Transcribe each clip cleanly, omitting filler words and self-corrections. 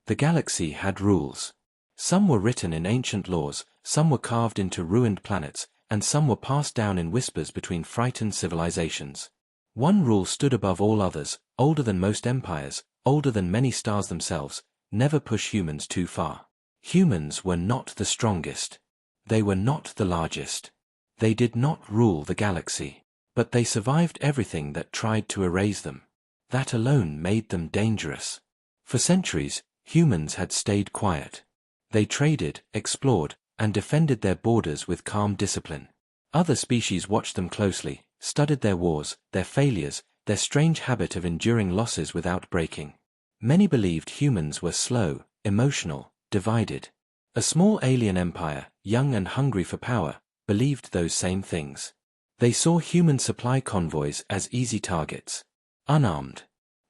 The galaxy had rules. Some were written in ancient laws, some were carved into ruined planets, and some were passed down in whispers between frightened civilizations. One rule stood above all others, older than most empires, older than many stars themselves: never push humans too far. Humans were not the strongest. They were not the largest. They did not rule the galaxy. But they survived everything that tried to erase them. That alone made them dangerous. For centuries, humans had stayed quiet. They traded, explored, and defended their borders with calm discipline. Other species watched them closely, studied their wars, their failures, their strange habit of enduring losses without breaking. Many believed humans were slow, emotional, divided. A small alien empire, young and hungry for power, believed those same things. They saw human supply convoys as easy targets. Unarmed.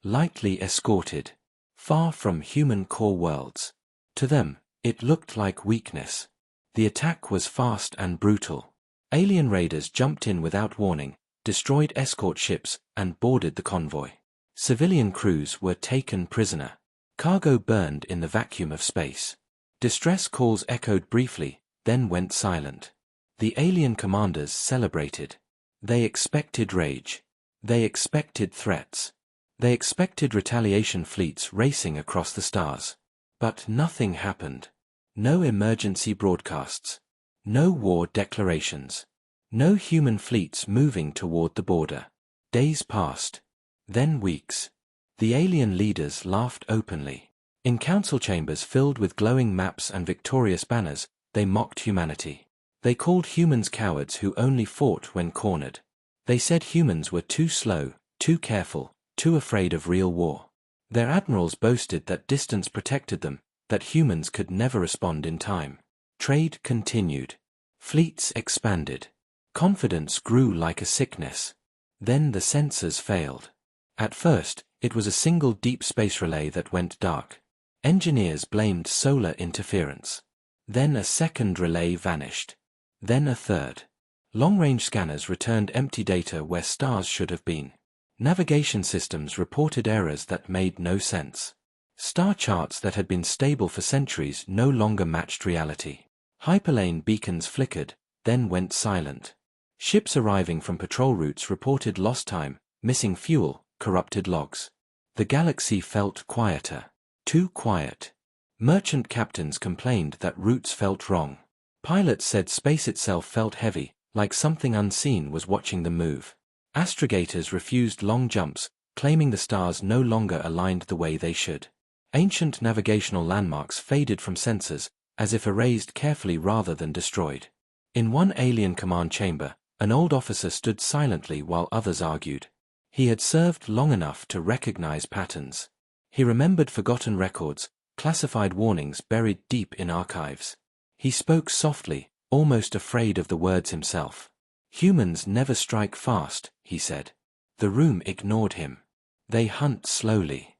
Lightly escorted. Far from human core worlds. To them, it looked like weakness. The attack was fast and brutal. Alien raiders jumped in without warning, destroyed escort ships, and boarded the convoy. Civilian crews were taken prisoner. Cargo burned in the vacuum of space. Distress calls echoed briefly, then went silent. The alien commanders celebrated. They expected rage. They expected threats. They expected retaliation fleets racing across the stars. But nothing happened. No emergency broadcasts. No war declarations. No human fleets moving toward the border. Days passed. Then weeks. The alien leaders laughed openly. In council chambers filled with glowing maps and victorious banners, they mocked humanity. They called humans cowards who only fought when cornered. They said humans were too slow, too careful, too afraid of real war. Their admirals boasted that distance protected them, that humans could never respond in time. Trade continued. Fleets expanded. Confidence grew like a sickness. Then the sensors failed. At first, it was a single deep space relay that went dark. Engineers blamed solar interference. Then a second relay vanished. Then a third. Long-range scanners returned empty data where stars should have been. Navigation systems reported errors that made no sense. Star charts that had been stable for centuries no longer matched reality. Hyperlane beacons flickered, then went silent. Ships arriving from patrol routes reported lost time, missing fuel, corrupted logs. The galaxy felt quieter. Too quiet. Merchant captains complained that routes felt wrong. Pilots said space itself felt heavy, like something unseen was watching them move. Astrogators refused long jumps, claiming the stars no longer aligned the way they should. Ancient navigational landmarks faded from sensors, as if erased carefully rather than destroyed. In one alien command chamber, an old officer stood silently while others argued. He had served long enough to recognize patterns. He remembered forgotten records, classified warnings buried deep in archives. He spoke softly, almost afraid of the words himself. Humans never strike fast, he said. The room ignored him. They hunt slowly.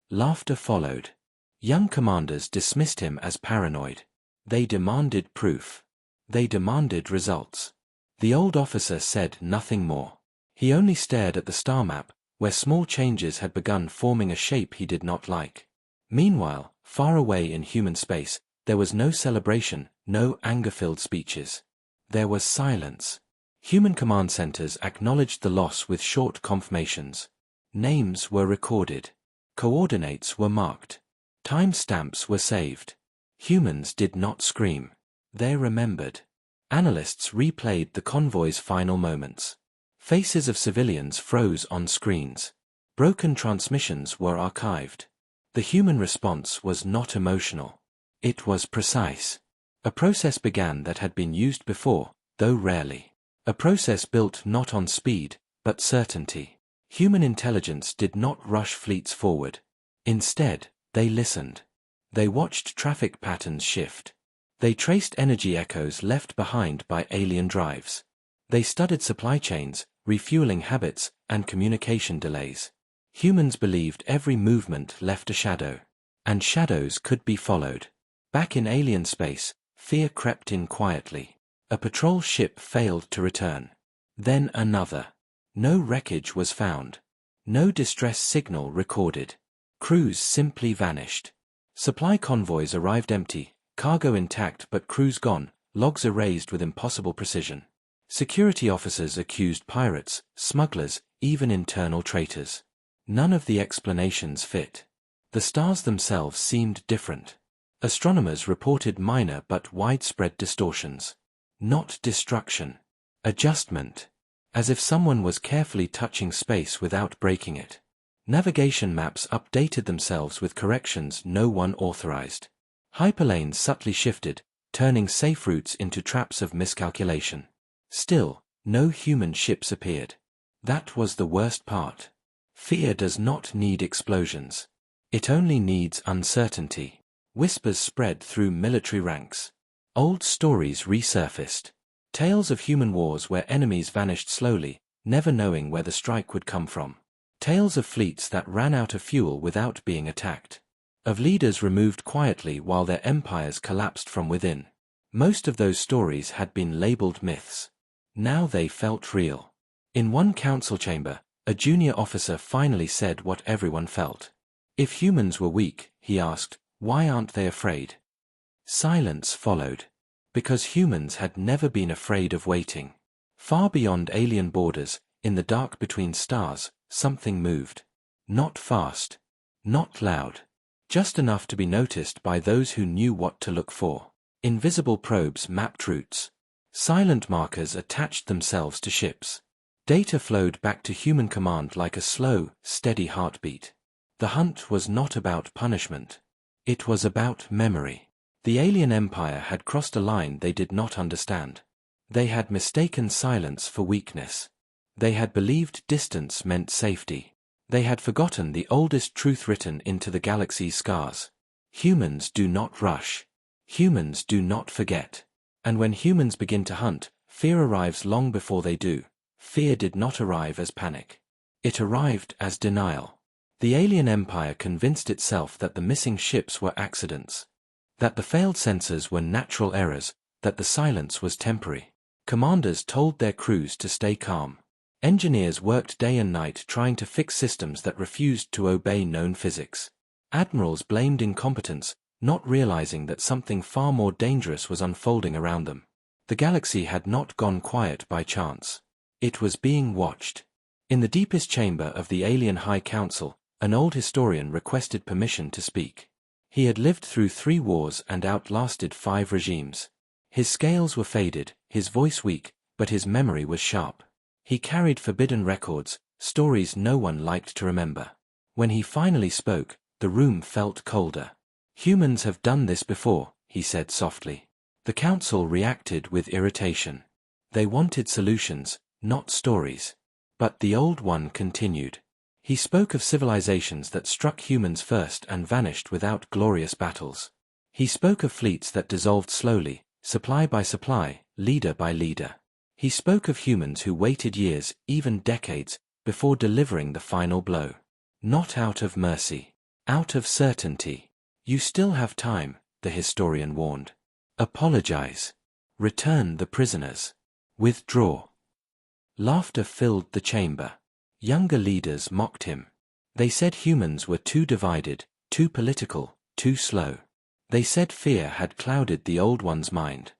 Laughter followed. Young commanders dismissed him as paranoid. They demanded proof. They demanded results. The old officer said nothing more. He only stared at the star map, where small changes had begun forming a shape he did not like. Meanwhile, far away in human space, there was no celebration, no anger-filled speeches. There was silence. Human command centers acknowledged the loss with short confirmations. Names were recorded. Coordinates were marked. Time-stamps were saved. Humans did not scream. They remembered. Analysts replayed the convoy's final moments. Faces of civilians froze on screens. Broken transmissions were archived. The human response was not emotional. It was precise. A process began that had been used before, though rarely. A process built not on speed, but certainty. Human intelligence did not rush fleets forward. Instead, they listened. They watched traffic patterns shift. They traced energy echoes left behind by alien drives. They studied supply chains, refueling habits, and communication delays. Humans believed every movement left a shadow. And shadows could be followed. Back in alien space, fear crept in quietly. A patrol ship failed to return. Then another. No wreckage was found. No distress signal recorded. Crews simply vanished. Supply convoys arrived empty, cargo intact but crews gone, logs erased with impossible precision. Security officers accused pirates, smugglers, even internal traitors. None of the explanations fit. The stars themselves seemed different. Astronomers reported minor but widespread distortions. Not destruction. Adjustment. As if someone was carefully touching space without breaking it. Navigation maps updated themselves with corrections no one authorized. Hyperlanes subtly shifted, turning safe routes into traps of miscalculation. Still, no human ships appeared. That was the worst part. Fear does not need explosions. It only needs uncertainty. Whispers spread through military ranks. Old stories resurfaced. Tales of human wars where enemies vanished slowly, never knowing where the strike would come from. Tales of fleets that ran out of fuel without being attacked. Of leaders removed quietly while their empires collapsed from within. Most of those stories had been labeled myths. Now they felt real. In one council chamber, a junior officer finally said what everyone felt. If humans were weak, he asked, why aren't they afraid? Silence followed. Because humans had never been afraid of waiting. Far beyond alien borders, in the dark between stars, something moved. Not fast. Not loud. Just enough to be noticed by those who knew what to look for. Invisible probes mapped routes. Silent markers attached themselves to ships. Data flowed back to human command like a slow, steady heartbeat. The hunt was not about punishment. It was about memory. The alien empire had crossed a line they did not understand. They had mistaken silence for weakness. They had believed distance meant safety. They had forgotten the oldest truth written into the galaxy's scars. Humans do not rush. Humans do not forget. And when humans begin to hunt, fear arrives long before they do. Fear did not arrive as panic. It arrived as denial. The alien empire convinced itself that the missing ships were accidents. That the failed sensors were natural errors, that the silence was temporary. Commanders told their crews to stay calm. Engineers worked day and night trying to fix systems that refused to obey known physics. Admirals blamed incompetence, not realizing that something far more dangerous was unfolding around them. The galaxy had not gone quiet by chance. It was being watched. In the deepest chamber of the Alien High Council, an old historian requested permission to speak. He had lived through 3 wars and outlasted 5 regimes. His scales were faded, his voice weak, but his memory was sharp. He carried forbidden records, stories no one liked to remember. When he finally spoke, the room felt colder. Humans have done this before, he said softly. The council reacted with irritation. They wanted solutions, not stories. But the old one continued. He spoke of civilizations that struck humans first and vanished without glorious battles. He spoke of fleets that dissolved slowly, supply by supply, leader by leader. He spoke of humans who waited years, even decades, before delivering the final blow. Not out of mercy. Out of certainty. You still have time, the historian warned. Apologize. Return the prisoners. Withdraw. Laughter filled the chamber. Younger leaders mocked him. They said humans were too divided, too political, too slow. They said fear had clouded the old one's mind.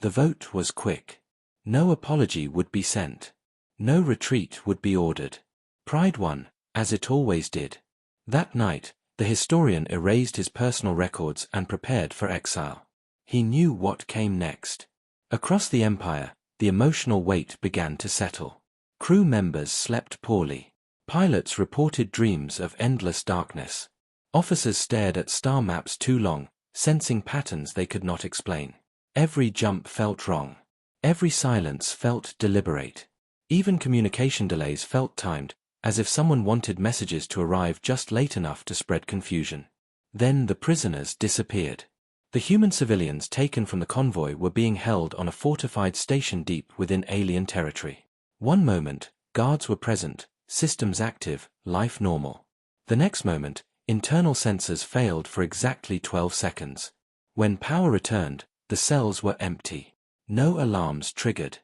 The vote was quick. No apology would be sent. No retreat would be ordered. Pride won, as it always did. That night, the historian erased his personal records and prepared for exile. He knew what came next. Across the empire, the emotional weight began to settle. Crew members slept poorly. Pilots reported dreams of endless darkness. Officers stared at star maps too long, sensing patterns they could not explain. Every jump felt wrong. Every silence felt deliberate. Even communication delays felt timed, as if someone wanted messages to arrive just late enough to spread confusion. Then the prisoners disappeared. The human civilians taken from the convoy were being held on a fortified station deep within alien territory. One moment, guards were present, systems active, life normal. The next moment, internal sensors failed for exactly 12 seconds. When power returned, the cells were empty. No alarms triggered.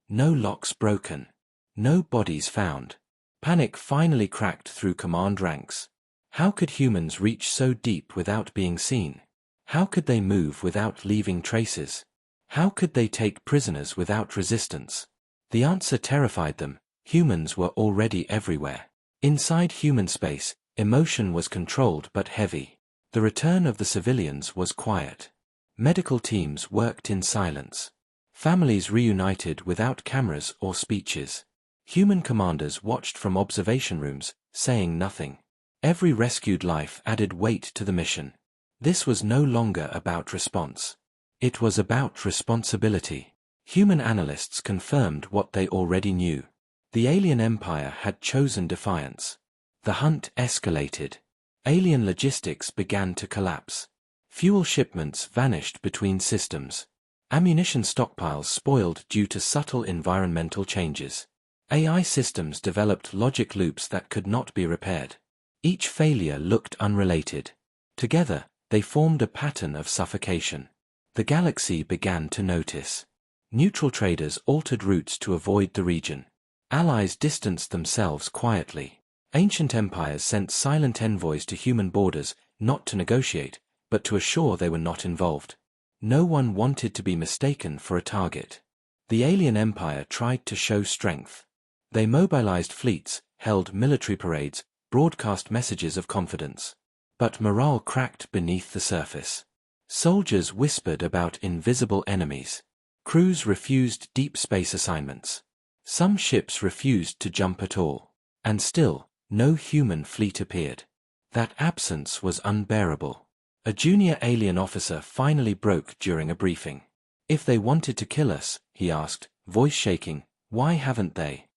No locks broken. No bodies found. Panic finally cracked through command ranks. How could humans reach so deep without being seen? How could they move without leaving traces? How could they take prisoners without resistance? The answer terrified them. Humans were already everywhere. Inside human space, emotion was controlled but heavy. The return of the civilians was quiet. Medical teams worked in silence. Families reunited without cameras or speeches. Human commanders watched from observation rooms, saying nothing. Every rescued life added weight to the mission. This was no longer about response. It was about responsibility. Human analysts confirmed what they already knew. The alien empire had chosen defiance. The hunt escalated. Alien logistics began to collapse. Fuel shipments vanished between systems. Ammunition stockpiles spoiled due to subtle environmental changes. AI systems developed logic loops that could not be repaired. Each failure looked unrelated. Together, they formed a pattern of suffocation. The galaxy began to notice. Neutral traders altered routes to avoid the region. Allies distanced themselves quietly. Ancient empires sent silent envoys to human borders, not to negotiate, but to assure they were not involved. No one wanted to be mistaken for a target. The alien empire tried to show strength. They mobilized fleets, held military parades, broadcast messages of confidence. But morale cracked beneath the surface. Soldiers whispered about invisible enemies. Crews refused deep space assignments. Some ships refused to jump at all. And still, no human fleet appeared. That absence was unbearable. A junior alien officer finally broke during a briefing. If they wanted to kill us, he asked, voice shaking, why haven't they?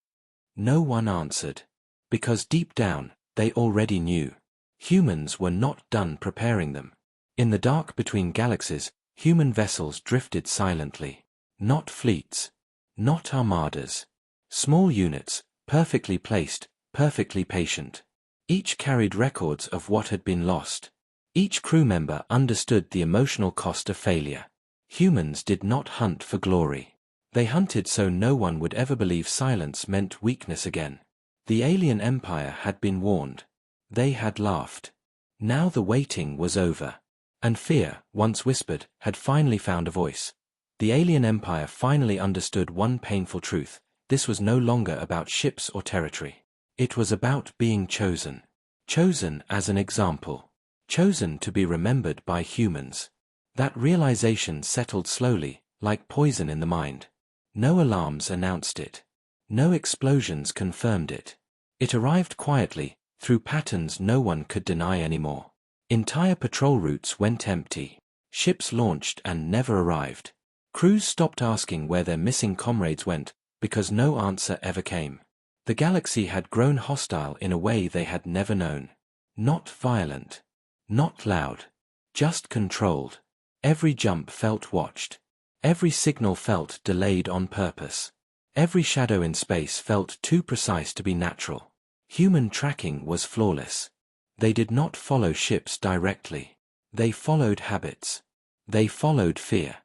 No one answered. Because deep down, they already knew. Humans were not done preparing them. In the dark between galaxies, human vessels drifted silently. Not fleets. Not armadas. Small units, perfectly placed, perfectly patient. Each carried records of what had been lost. Each crew member understood the emotional cost of failure. Humans did not hunt for glory. They hunted so no one would ever believe silence meant weakness again. The alien empire had been warned. They had laughed. Now the waiting was over. And fear, once whispered, had finally found a voice. The alien empire finally understood one painful truth. This was no longer about ships or territory. It was about being chosen. Chosen as an example. Chosen to be remembered by humans. That realization settled slowly, like poison in the mind. No alarms announced it. No explosions confirmed it. It arrived quietly, through patterns no one could deny anymore. Entire patrol routes went empty. Ships launched and never arrived. Crews stopped asking where their missing comrades went, because no answer ever came. The galaxy had grown hostile in a way they had never known. Not violent. Not loud. Just controlled. Every jump felt watched. Every signal felt delayed on purpose. Every shadow in space felt too precise to be natural. Human tracking was flawless. They did not follow ships directly. They followed habits. They followed fear.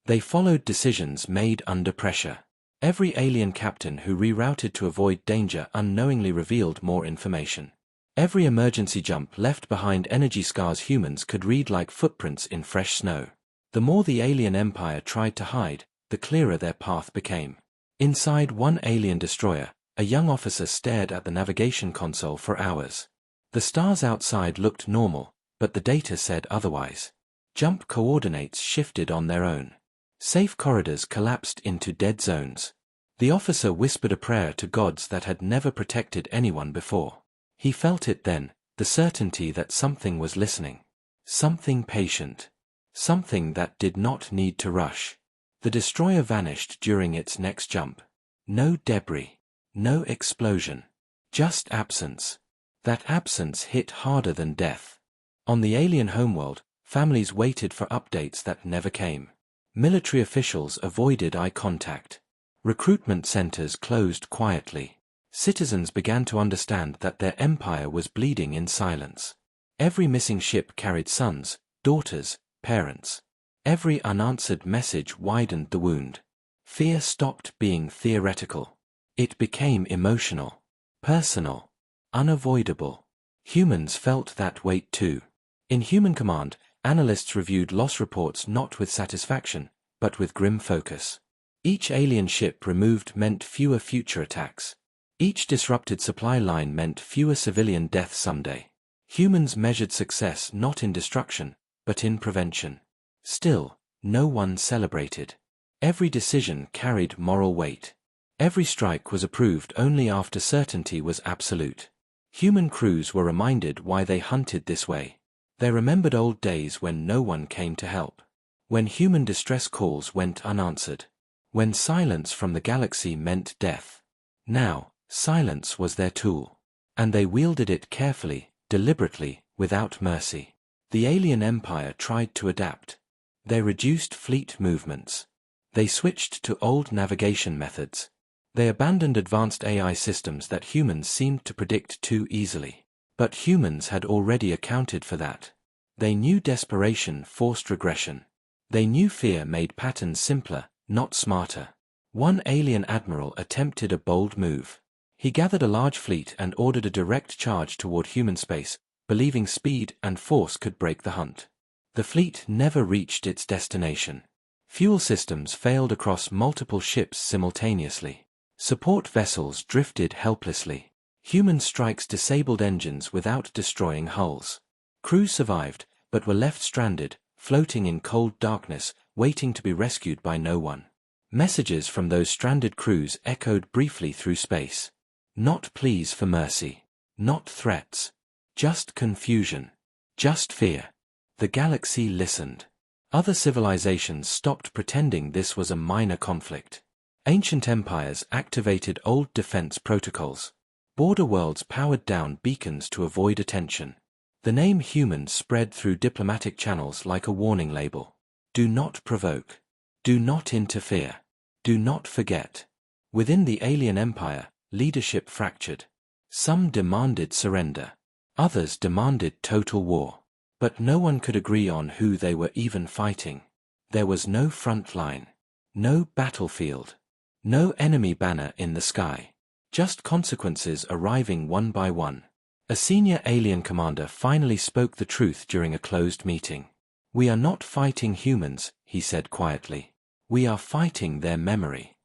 They followed decisions made under pressure. Every alien captain who rerouted to avoid danger unknowingly revealed more information. Every emergency jump left behind energy scars humans could read like footprints in fresh snow. The more the alien empire tried to hide, the clearer their path became. Inside one alien destroyer, a young officer stared at the navigation console for hours. The stars outside looked normal, but the data said otherwise. Jump coordinates shifted on their own. Safe corridors collapsed into dead zones. The officer whispered a prayer to gods that had never protected anyone before. He felt it then, the certainty that something was listening. Something patient. Something that did not need to rush. The destroyer vanished during its next jump. No debris. No explosion. Just absence. That absence hit harder than death. On the alien homeworld, families waited for updates that never came. Military officials avoided eye contact. Recruitment centers closed quietly. Citizens began to understand that their empire was bleeding in silence. Every missing ship carried sons, daughters, parents. Every unanswered message widened the wound. Fear stopped being theoretical. It became emotional, personal, unavoidable. Humans felt that weight too. In Human Command, analysts reviewed loss reports not with satisfaction, but with grim focus. Each alien ship removed meant fewer future attacks. Each disrupted supply line meant fewer civilian deaths someday. Humans measured success not in destruction, but in prevention. Still, no one celebrated. Every decision carried moral weight. Every strike was approved only after certainty was absolute. Human crews were reminded why they hunted this way. They remembered old days when no one came to help. When human distress calls went unanswered. When silence from the galaxy meant death. Now, silence was their tool. And they wielded it carefully, deliberately, without mercy. The alien empire tried to adapt. They reduced fleet movements. They switched to old navigation methods. They abandoned advanced AI systems that humans seemed to predict too easily. But humans had already accounted for that. They knew desperation forced regression. They knew fear made patterns simpler, not smarter. One alien admiral attempted a bold move. He gathered a large fleet and ordered a direct charge toward human space, believing speed and force could break the hunt. The fleet never reached its destination. Fuel systems failed across multiple ships simultaneously. Support vessels drifted helplessly. Human strikes disabled engines without destroying hulls. Crews survived, but were left stranded, floating in cold darkness, waiting to be rescued by no one. Messages from those stranded crews echoed briefly through space. Not pleas for mercy. Not threats. Just confusion. Just fear. The galaxy listened. Other civilizations stopped pretending this was a minor conflict. Ancient empires activated old defense protocols. Border worlds powered down beacons to avoid attention. The name human spread through diplomatic channels like a warning label. Do not provoke. Do not interfere. Do not forget. Within the alien empire, leadership fractured. Some demanded surrender. Others demanded total war. But no one could agree on who they were even fighting. There was no front line. No battlefield. No enemy banner in the sky. Just consequences arriving one by one. A senior alien commander finally spoke the truth during a closed meeting. We are not fighting humans, he said quietly. We are fighting their memory.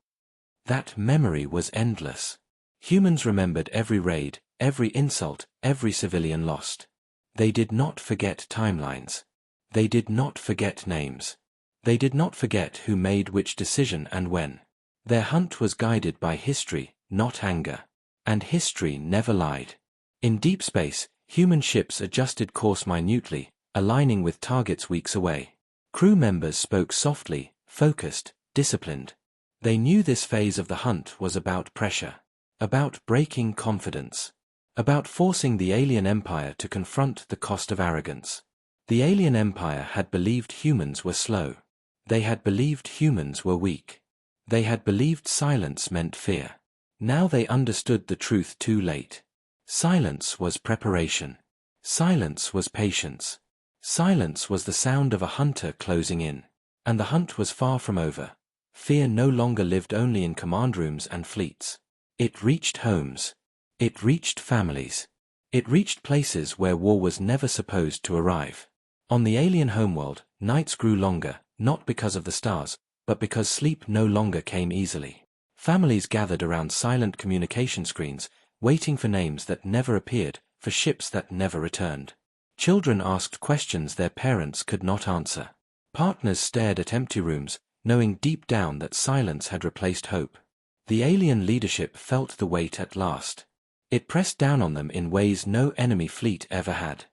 That memory was endless. Humans remembered every raid, every insult, every civilian lost. They did not forget timelines. They did not forget names. They did not forget who made which decision and when. Their hunt was guided by history, not anger. And history never lied. In deep space, human ships adjusted course minutely, aligning with targets weeks away. Crew members spoke softly, focused, disciplined. They knew this phase of the hunt was about pressure. About breaking confidence. About forcing the alien empire to confront the cost of arrogance. The alien empire had believed humans were slow. They had believed humans were weak. They had believed silence meant fear. Now they understood the truth too late. Silence was preparation. Silence was patience. Silence was the sound of a hunter closing in. And the hunt was far from over. Fear no longer lived only in command rooms and fleets. It reached homes. It reached families. It reached places where war was never supposed to arrive. On the alien homeworld, nights grew longer, not because of the stars, but because sleep no longer came easily. Families gathered around silent communication screens, waiting for names that never appeared, for ships that never returned. Children asked questions their parents could not answer. Partners stared at empty rooms, knowing deep down that silence had replaced hope. The alien leadership felt the weight at last. It pressed down on them in ways no enemy fleet ever had.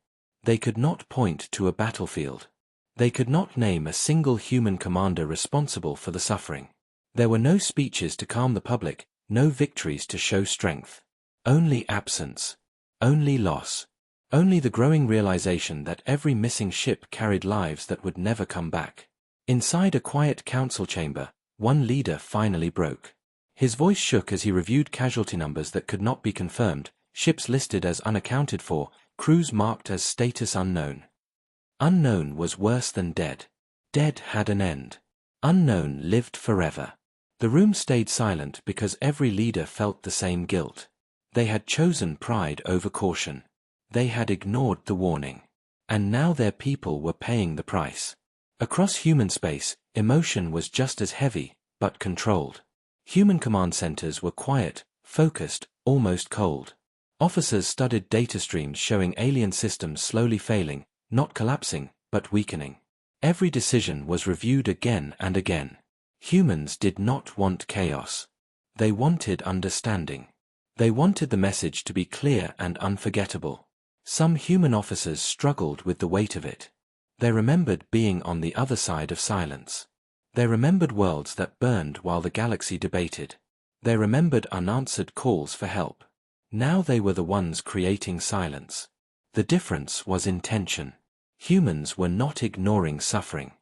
They could not point to a battlefield. They could not name a single human commander responsible for the suffering. There were no speeches to calm the public, no victories to show strength. Only absence. Only loss. Only the growing realization that every missing ship carried lives that would never come back. Inside a quiet council chamber, one leader finally broke. His voice shook as he reviewed casualty numbers that could not be confirmed, ships listed as unaccounted for, crews marked as status unknown. Unknown was worse than dead. Dead had an end. Unknown lived forever. The room stayed silent because every leader felt the same guilt. They had chosen pride over caution. They had ignored the warning. And now their people were paying the price. Across human space, emotion was just as heavy, but controlled. Human command centers were quiet, focused, almost cold. Officers studied data streams showing alien systems slowly failing, not collapsing, but weakening. Every decision was reviewed again and again. Humans did not want chaos. They wanted understanding. They wanted the message to be clear and unforgettable. Some human officers struggled with the weight of it. They remembered being on the other side of silence. They remembered worlds that burned while the galaxy debated. They remembered unanswered calls for help. Now they were the ones creating silence. The difference was intention. Humans were not ignoring suffering.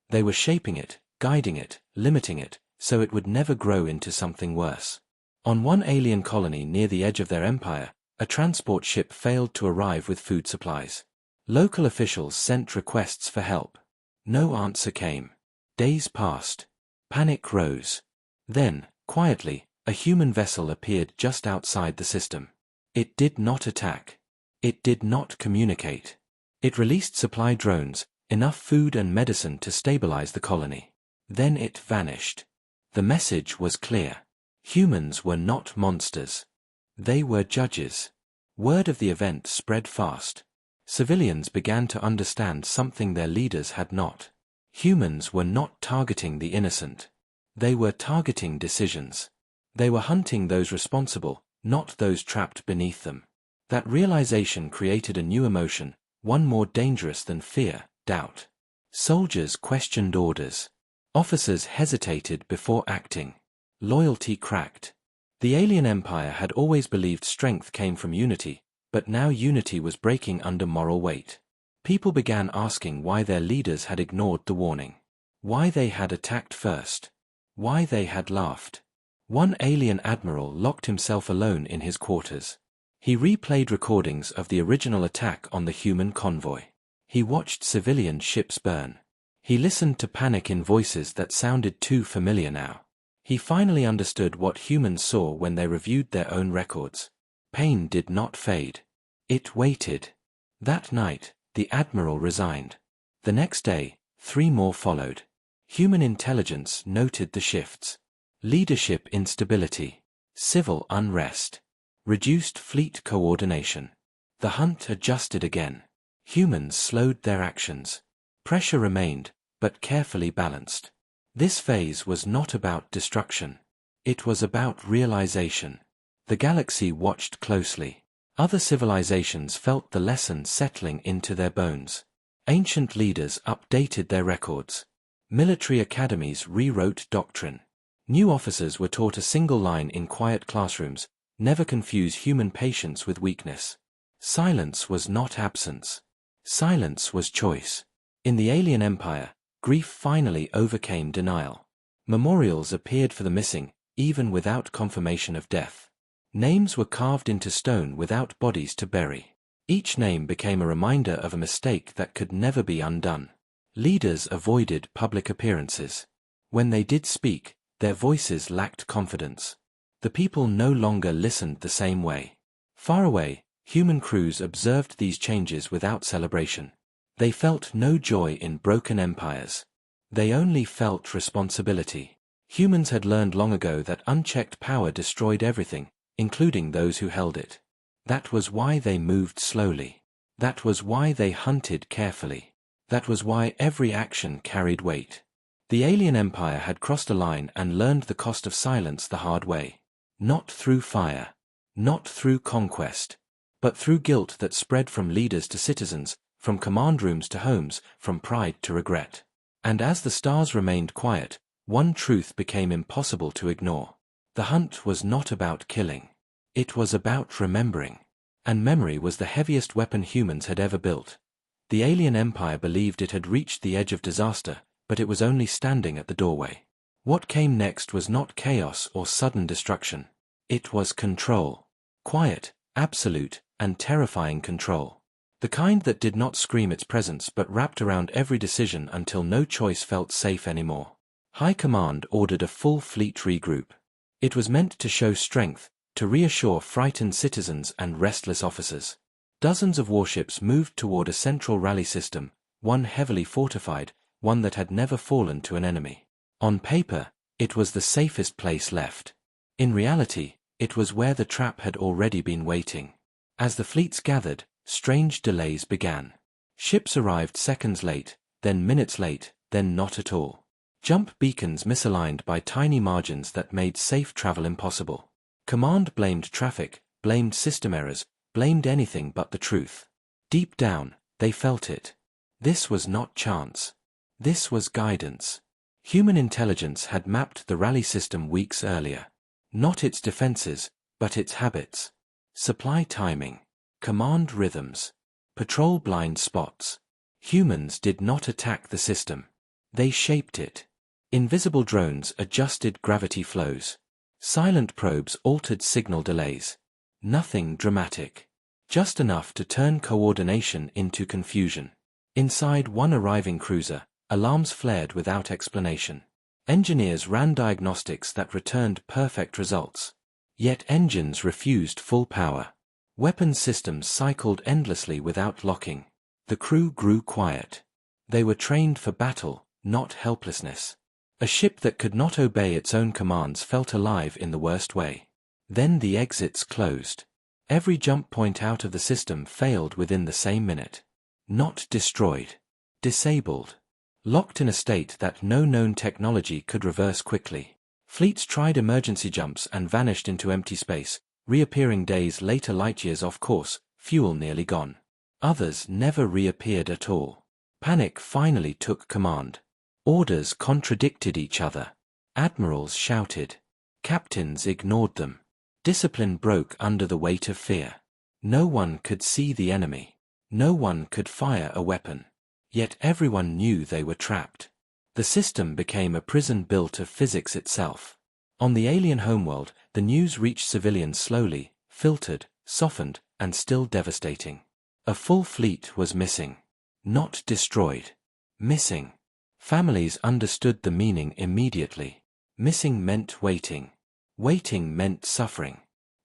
They were shaping it, guiding it, limiting it, so it would never grow into something worse. On one alien colony near the edge of their empire, a transport ship failed to arrive with food supplies. Local officials sent requests for help. No answer came. Days passed. Panic rose. Then, quietly, a human vessel appeared just outside the system. It did not attack. It did not communicate. It released supply drones, enough food and medicine to stabilize the colony. Then it vanished. The message was clear. Humans were not monsters. They were judges. Word of the event spread fast. Civilians began to understand something their leaders had not. Humans were not targeting the innocent. They were targeting decisions. They were hunting those responsible, not those trapped beneath them. That realization created a new emotion, one more dangerous than fear, doubt. Soldiers questioned orders. Officers hesitated before acting. Loyalty cracked. The alien empire had always believed strength came from unity, but now unity was breaking under moral weight. People began asking why their leaders had ignored the warning. Why they had attacked first. Why they had laughed. One alien admiral locked himself alone in his quarters. He replayed recordings of the original attack on the human convoy. He watched civilian ships burn. He listened to panic in voices that sounded too familiar now. He finally understood what humans saw when they reviewed their own records. Pain did not fade. It waited. That night, the admiral resigned. The next day, 3 more followed. Human intelligence noted the shifts. Leadership instability. Civil unrest. Reduced fleet coordination. The hunt adjusted again. Humans slowed their actions. Pressure remained, but carefully balanced. This phase was not about destruction. It was about realization. The galaxy watched closely. Other civilizations felt the lesson settling into their bones. Ancient leaders updated their records. Military academies rewrote doctrine. New officers were taught a single line in quiet classrooms: never confuse human patience with weakness. Silence was not absence. Silence was choice. In the alien empire, grief finally overcame denial. Memorials appeared for the missing, even without confirmation of death. Names were carved into stone without bodies to bury. Each name became a reminder of a mistake that could never be undone. Leaders avoided public appearances. When they did speak, their voices lacked confidence. The people no longer listened the same way. Far away, human crews observed these changes without celebration. They felt no joy in broken empires. They only felt responsibility. Humans had learned long ago that unchecked power destroyed everything, including those who held it. That was why they moved slowly. That was why they hunted carefully. That was why every action carried weight. The alien empire had crossed a line and learned the cost of silence the hard way. Not through fire. Not through conquest. But through guilt that spread from leaders to citizens, from command rooms to homes, from pride to regret. And as the stars remained quiet, one truth became impossible to ignore. The hunt was not about killing. It was about remembering. And memory was the heaviest weapon humans had ever built. The alien empire believed it had reached the edge of disaster, but it was only standing at the doorway. What came next was not chaos or sudden destruction. It was control. Quiet, absolute, and terrifying control. The kind that did not scream its presence but wrapped around every decision until no choice felt safe anymore. High Command ordered a full fleet regroup. It was meant to show strength, to reassure frightened citizens and restless officers. Dozens of warships moved toward a central rally system, one heavily fortified, one that had never fallen to an enemy. On paper, it was the safest place left. In reality, it was where the trap had already been waiting. As the fleets gathered, strange delays began. Ships arrived seconds late, then minutes late, then not at all. Jump beacons misaligned by tiny margins that made safe travel impossible. Command blamed traffic, blamed system errors, blamed anything but the truth. Deep down, they felt it. This was not chance. This was guidance. Human intelligence had mapped the rally system weeks earlier. Not its defenses, but its habits. Supply timing. Command rhythms. Patrol blind spots. Humans did not attack the system. They shaped it. Invisible drones adjusted gravity flows. Silent probes altered signal delays. Nothing dramatic. Just enough to turn coordination into confusion. Inside one arriving cruiser, alarms flared without explanation. Engineers ran diagnostics that returned perfect results. Yet engines refused full power. Weapons systems cycled endlessly without locking. The crew grew quiet. They were trained for battle, not helplessness. A ship that could not obey its own commands felt alive in the worst way. Then the exits closed. Every jump point out of the system failed within the same minute. Not destroyed. Disabled. Locked in a state that no known technology could reverse quickly. Fleets tried emergency jumps and vanished into empty space, reappearing days later light-years off course, fuel nearly gone. Others never reappeared at all. Panic finally took command. Orders contradicted each other. Admirals shouted. Captains ignored them. Discipline broke under the weight of fear. No one could see the enemy. No one could fire a weapon. Yet everyone knew they were trapped. The system became a prison built of physics itself. On the alien homeworld, the news reached civilians slowly, filtered, softened, and still devastating. A full fleet was missing. Not destroyed. Missing. Families understood the meaning immediately. Missing meant waiting. Waiting meant suffering.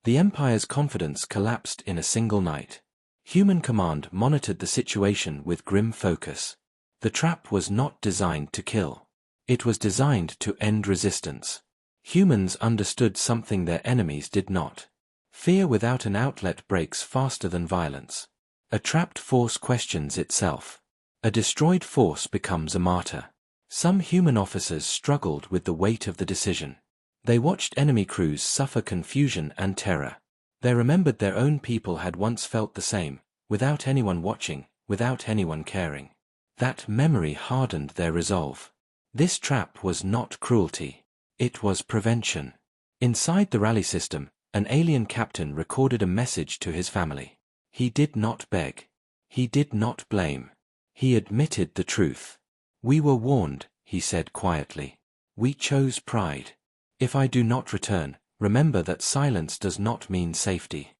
The Empire's confidence collapsed in a single night. Human command monitored the situation with grim focus. The trap was not designed to kill. It was designed to end resistance. Humans understood something their enemies did not. Fear without an outlet breaks faster than violence. A trapped force questions itself. A destroyed force becomes a martyr. Some human officers struggled with the weight of the decision. They watched enemy crews suffer confusion and terror. They remembered their own people had once felt the same, without anyone watching, without anyone caring. That memory hardened their resolve. This trap was not cruelty. It was prevention. Inside the rally system, an alien captain recorded a message to his family. He did not beg. He did not blame. He admitted the truth. "We were warned," he said quietly. "We chose pride. If I do not return, remember that silence does not mean safety."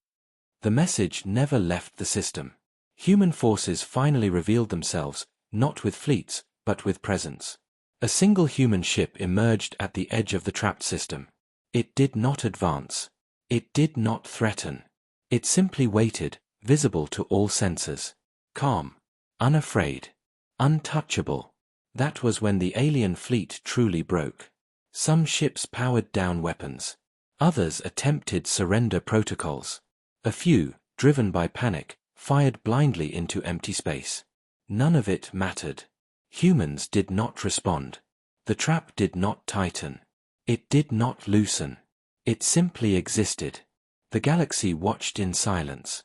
The message never left the system. Human forces finally revealed themselves, not with fleets, but with presence. A single human ship emerged at the edge of the trapped system. It did not advance. It did not threaten. It simply waited, visible to all senses. Calm. Unafraid. Untouchable. That was when the alien fleet truly broke. Some ships powered down weapons. Others attempted surrender protocols. A few, driven by panic, fired blindly into empty space. None of it mattered. Humans did not respond. The trap did not tighten. It did not loosen. It simply existed. The galaxy watched in silence.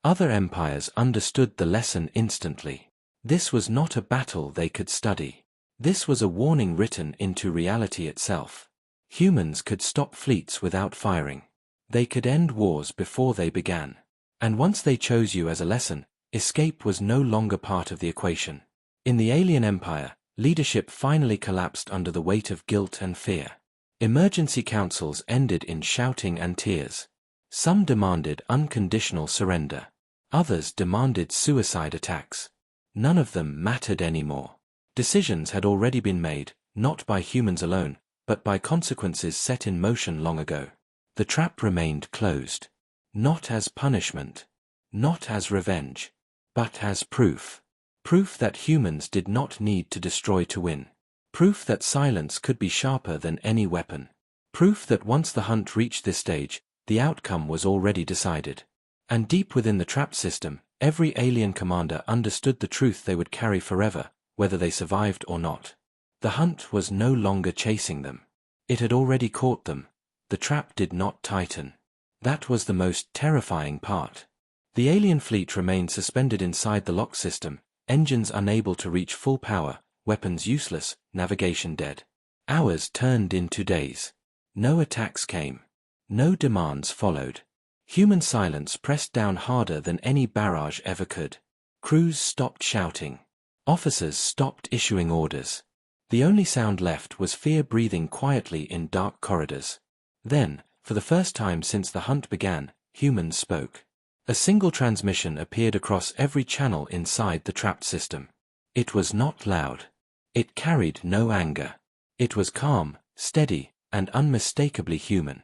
Other empires understood the lesson instantly. This was not a battle they could study. This was a warning written into reality itself. Humans could stop fleets without firing. They could end wars before they began. And once they chose you as a lesson, escape was no longer part of the equation. In the alien empire, leadership finally collapsed under the weight of guilt and fear. Emergency councils ended in shouting and tears. Some demanded unconditional surrender. Others demanded suicide attacks. None of them mattered anymore. Decisions had already been made, not by humans alone, but by consequences set in motion long ago. The trap remained closed. Not as punishment. not as revenge, but as proof. Proof that humans did not need to destroy to win. Proof that silence could be sharper than any weapon. Proof that once the hunt reached this stage, the outcome was already decided. And deep within the trapped system, every alien commander understood the truth they would carry forever, whether they survived or not. The hunt was no longer chasing them. It had already caught them. The trap did not tighten. That was the most terrifying part. The alien fleet remained suspended inside the lock system, engines unable to reach full power, weapons useless, navigation dead. Hours turned into days. No attacks came. No demands followed. Human silence pressed down harder than any barrage ever could. Crews stopped shouting. Officers stopped issuing orders. The only sound left was fear breathing quietly in dark corridors. Then, for the first time since the hunt began, humans spoke. A single transmission appeared across every channel inside the trapped system. It was not loud. It carried no anger. It was calm, steady, and unmistakably human.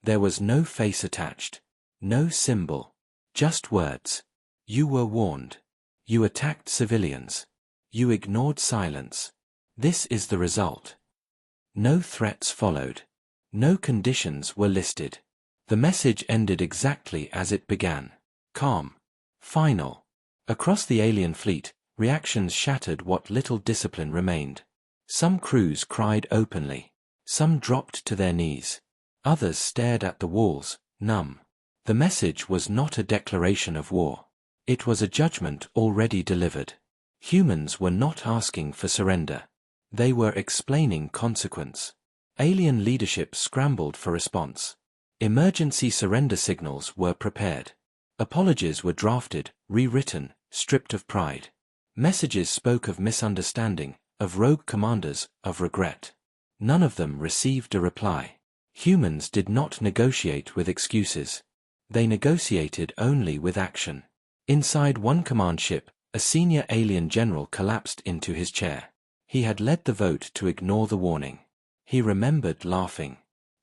There was no face attached. No symbol. Just words. You were warned. You attacked civilians. You ignored silence. This is the result. No threats followed. No conditions were listed. The message ended exactly as it began. Calm. Final. Across the alien fleet, reactions shattered what little discipline remained. Some crews cried openly. Some dropped to their knees. Others stared at the walls, numb. The message was not a declaration of war. It was a judgment already delivered. Humans were not asking for surrender. They were explaining consequence. Alien leadership scrambled for response. Emergency surrender signals were prepared. Apologies were drafted, rewritten, stripped of pride. Messages spoke of misunderstanding, of rogue commanders, of regret. None of them received a reply. Humans did not negotiate with excuses. They negotiated only with action. Inside one command ship, a senior alien general collapsed into his chair. He had led the vote to ignore the warning. He remembered laughing.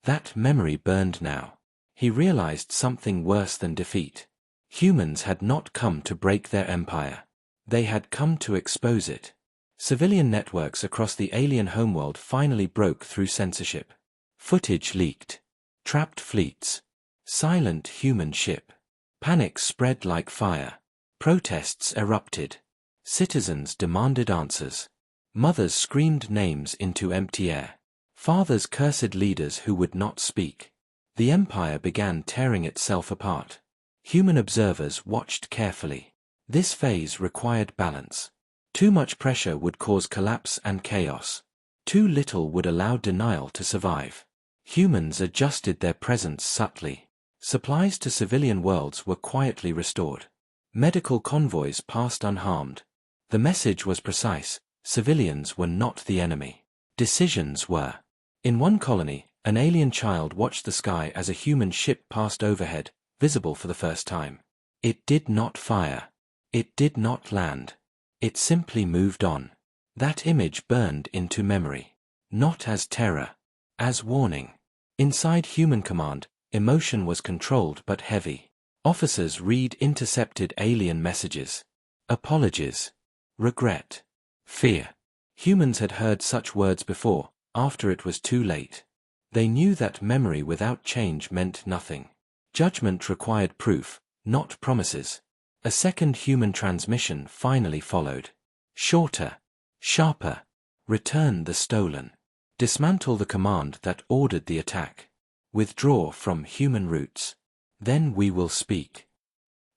That memory burned now. He realized something worse than defeat. Humans had not come to break their empire. They had come to expose it. Civilian networks across the alien homeworld finally broke through censorship. Footage leaked. Trapped fleets. Silent human ship. Panic spread like fire. Protests erupted. Citizens demanded answers. Mothers screamed names into empty air. Fathers cursed leaders who would not speak. The empire began tearing itself apart. Human observers watched carefully. This phase required balance. Too much pressure would cause collapse and chaos. Too little would allow denial to survive. Humans adjusted their presence subtly. Supplies to civilian worlds were quietly restored. Medical convoys passed unharmed. The message was precise: civilians were not the enemy. Decisions were. In one colony, an alien child watched the sky as a human ship passed overhead, visible for the first time. It did not fire. It did not land. It simply moved on. That image burned into memory. Not as terror. As warning. Inside human command, emotion was controlled but heavy. Officers read intercepted alien messages. Apologies. Regret. Fear. Humans had heard such words before, after it was too late. They knew that memory without change meant nothing. Judgment required proof, not promises. A second human transmission finally followed. Shorter. Sharper. Return the stolen. Dismantle the command that ordered the attack. Withdraw from human roots. Then we will speak.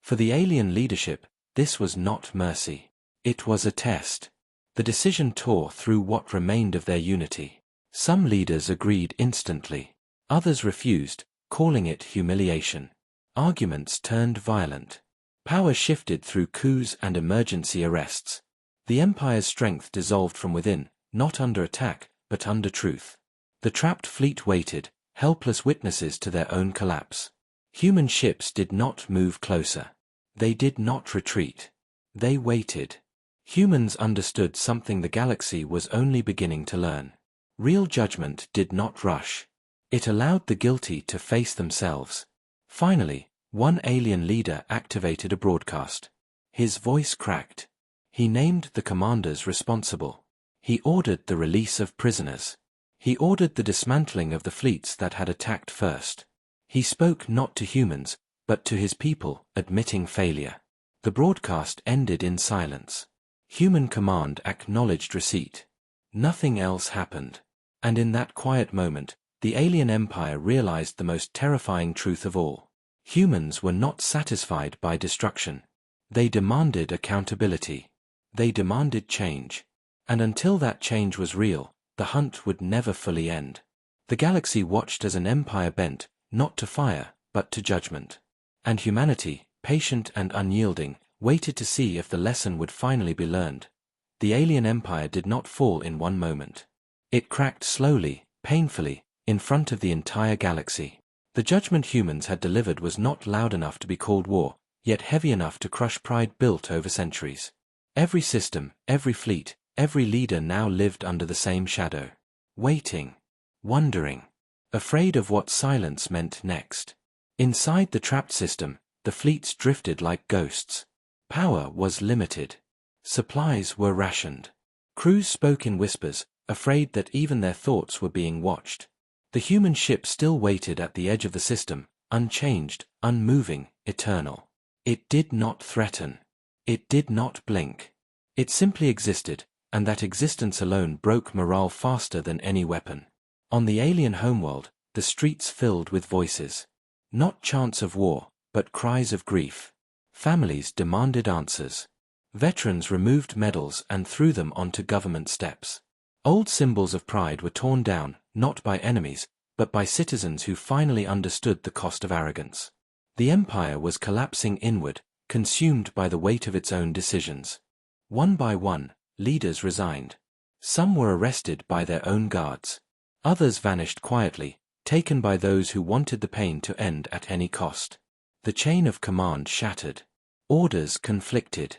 For the alien leadership, this was not mercy. It was a test. The decision tore through what remained of their unity. Some leaders agreed instantly. Others refused, calling it humiliation. Arguments turned violent. Power shifted through coups and emergency arrests. The empire's strength dissolved from within, not under attack, but under truth. The trapped fleet waited, helpless witnesses to their own collapse. Human ships did not move closer. They did not retreat. They waited. Humans understood something the galaxy was only beginning to learn. Real judgment did not rush. It allowed the guilty to face themselves. Finally, One alien leader activated a broadcast. His voice cracked. He named the commanders responsible. He ordered the release of prisoners. He ordered the dismantling of the fleets that had attacked first. He spoke not to humans, but to his people, admitting failure. The broadcast ended in silence. Human command acknowledged receipt. Nothing else happened. And in that quiet moment, the alien empire realized the most terrifying truth of all. Humans were not satisfied by destruction. They demanded accountability. They demanded change. And until that change was real, the hunt would never fully end. The galaxy watched as an empire bent, not to fire, but to judgment. And humanity, patient and unyielding, waited to see if the lesson would finally be learned. The alien empire did not fall in one moment. It cracked slowly, painfully, in front of the entire galaxy. The judgment humans had delivered was not loud enough to be called war, yet heavy enough to crush pride built over centuries. Every system, every fleet, every leader now lived under the same shadow. Waiting. Wondering. Afraid of what silence meant next. Inside the trapped system, the fleets drifted like ghosts. Power was limited. Supplies were rationed. Crews spoke in whispers, afraid that even their thoughts were being watched. The human ship still waited at the edge of the system, unchanged, unmoving, eternal. It did not threaten. It did not blink. It simply existed, and that existence alone broke morale faster than any weapon. On the alien homeworld, the streets filled with voices. Not chants of war, but cries of grief. Families demanded answers. Veterans removed medals and threw them onto government steps. Old symbols of pride were torn down, not by enemies, but by citizens who finally understood the cost of arrogance. The empire was collapsing inward, consumed by the weight of its own decisions. One by one, leaders resigned. Some were arrested by their own guards. Others vanished quietly, taken by those who wanted the pain to end at any cost. The chain of command shattered. Orders conflicted.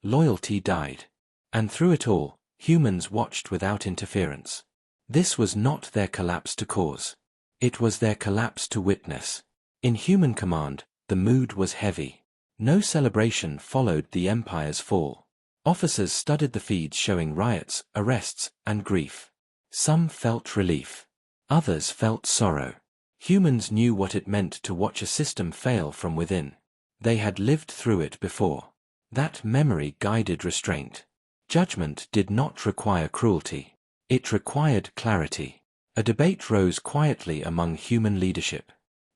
Loyalty died. And through it all, humans watched without interference. This was not their collapse to cause. It was their collapse to witness. In human command, the mood was heavy. No celebration followed the empire's fall. Officers studied the feeds showing riots, arrests, and grief. Some felt relief. Others felt sorrow. Humans knew what it meant to watch a system fail from within. They had lived through it before. That memory guided restraint. Judgment did not require cruelty. It required clarity. A debate rose quietly among human leadership.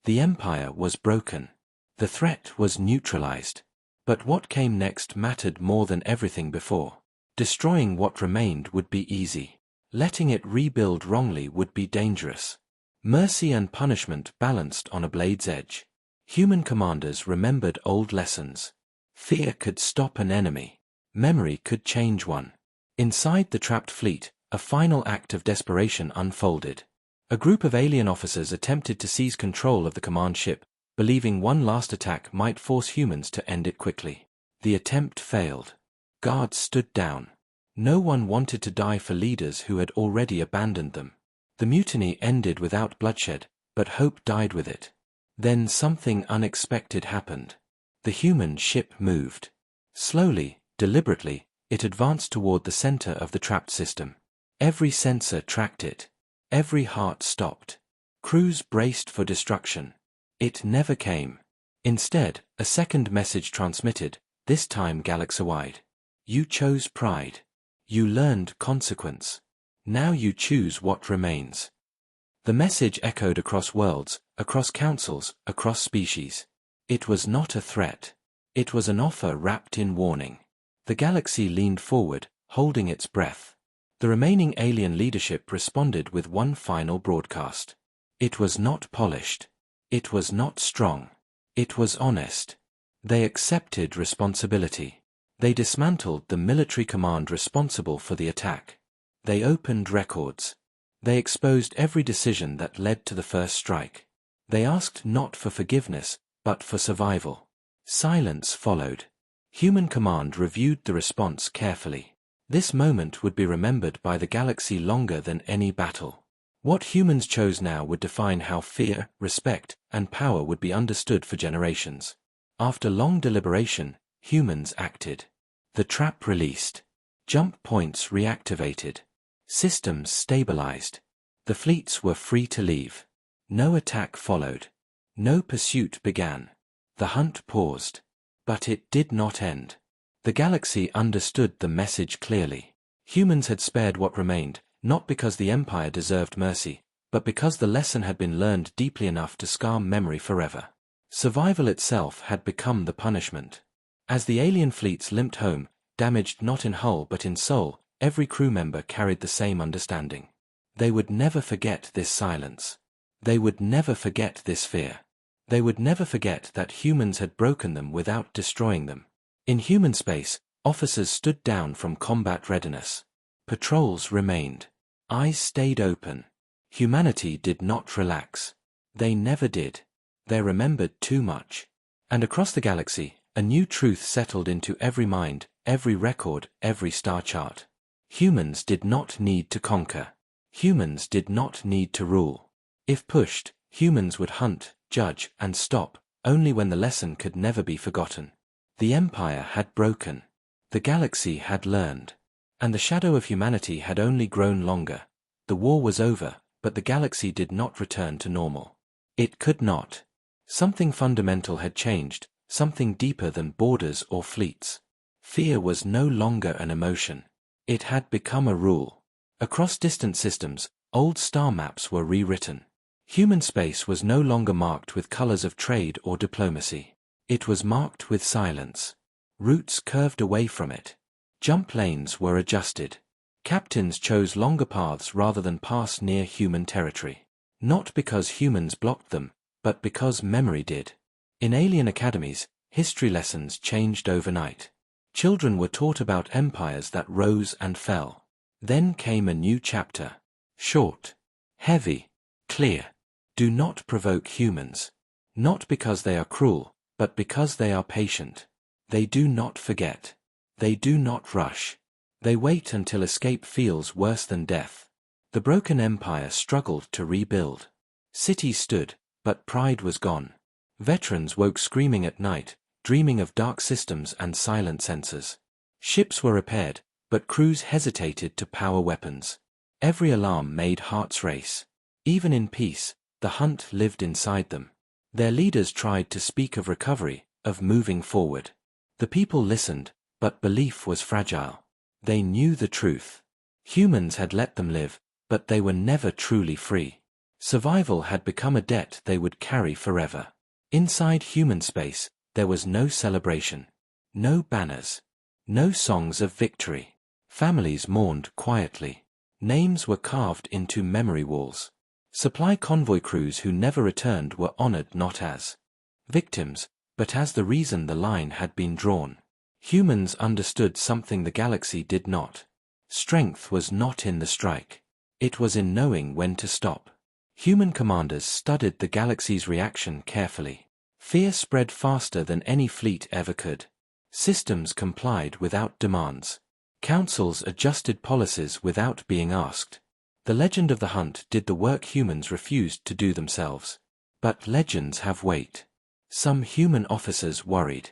The empire was broken. The threat was neutralized. But what came next mattered more than everything before. Destroying what remained would be easy. Letting it rebuild wrongly would be dangerous. Mercy and punishment balanced on a blade's edge. Human commanders remembered old lessons. Fear could stop an enemy. Memory could change one. Inside the trapped fleet, a final act of desperation unfolded. A group of alien officers attempted to seize control of the command ship, believing one last attack might force humans to end it quickly. The attempt failed. Guards stood down. No one wanted to die for leaders who had already abandoned them. The mutiny ended without bloodshed, but hope died with it. Then something unexpected happened. The human ship moved. Slowly, deliberately, it advanced toward the center of the trapped system. Every sensor tracked it. Every heart stopped. Crews braced for destruction. It never came. Instead, a second message transmitted, this time galaxy-wide. You chose pride. You learned consequence. Now you choose what remains. The message echoed across worlds, across councils, across species. It was not a threat. It was an offer wrapped in warning. The galaxy leaned forward, holding its breath. The remaining alien leadership responded with one final broadcast. It was not polished. It was not strong. It was honest. They accepted responsibility. They dismantled the military command responsible for the attack. They opened records. They exposed every decision that led to the first strike. They asked not for forgiveness, but for survival. Silence followed. Human command reviewed the response carefully. This moment would be remembered by the galaxy longer than any battle. What humans chose now would define how fear, respect, and power would be understood for generations. After long deliberation, humans acted. The trap released. Jump points reactivated. Systems stabilized. The fleets were free to leave. No attack followed. No pursuit began. The hunt paused. But it did not end. The galaxy understood the message clearly. Humans had spared what remained, not because the Empire deserved mercy, but because the lesson had been learned deeply enough to scar memory forever. Survival itself had become the punishment. As the alien fleets limped home, damaged not in hull but in soul, every crew member carried the same understanding. They would never forget this silence. They would never forget this fear. They would never forget that humans had broken them without destroying them. In human space, officers stood down from combat readiness. Patrols remained. Eyes stayed open. Humanity did not relax. They never did. They remembered too much. And across the galaxy, a new truth settled into every mind, every record, every star chart. Humans did not need to conquer. Humans did not need to rule. If pushed, humans would hunt, judge, and stop, only when the lesson could never be forgotten. The Empire had broken. The galaxy had learned. And the shadow of humanity had only grown longer. The war was over, but the galaxy did not return to normal. It could not. Something fundamental had changed, something deeper than borders or fleets. Fear was no longer an emotion. It had become a rule. Across distant systems, old star maps were rewritten. Human space was no longer marked with colors of trade or diplomacy. It was marked with silence. Routes curved away from it. Jump lanes were adjusted. Captains chose longer paths rather than pass near human territory. Not because humans blocked them, but because memory did. In alien academies, history lessons changed overnight. Children were taught about empires that rose and fell. Then came a new chapter. Short, heavy, clear. Do not provoke humans. Not because they are cruel, but because they are patient. They do not forget. They do not rush. They wait until escape feels worse than death. The broken empire struggled to rebuild. Cities stood, but pride was gone. Veterans woke screaming at night, dreaming of dark systems and silent sensors. Ships were repaired, but crews hesitated to power weapons. Every alarm made hearts race. Even in peace, the hunt lived inside them. Their leaders tried to speak of recovery, of moving forward. The people listened, but belief was fragile. They knew the truth. Humans had let them live, but they were never truly free. Survival had become a debt they would carry forever. Inside human space, there was no celebration. No banners. No songs of victory. Families mourned quietly. Names were carved into memory walls. Supply convoy crews who never returned were honored not as victims, but as the reason the line had been drawn. Humans understood something the galaxy did not. Strength was not in the strike. It was in knowing when to stop. Human commanders studied the galaxy's reaction carefully. Fear spread faster than any fleet ever could. Systems complied without demands. Councils adjusted policies without being asked. The legend of the hunt did the work humans refused to do themselves. But legends have weight. Some human officers worried.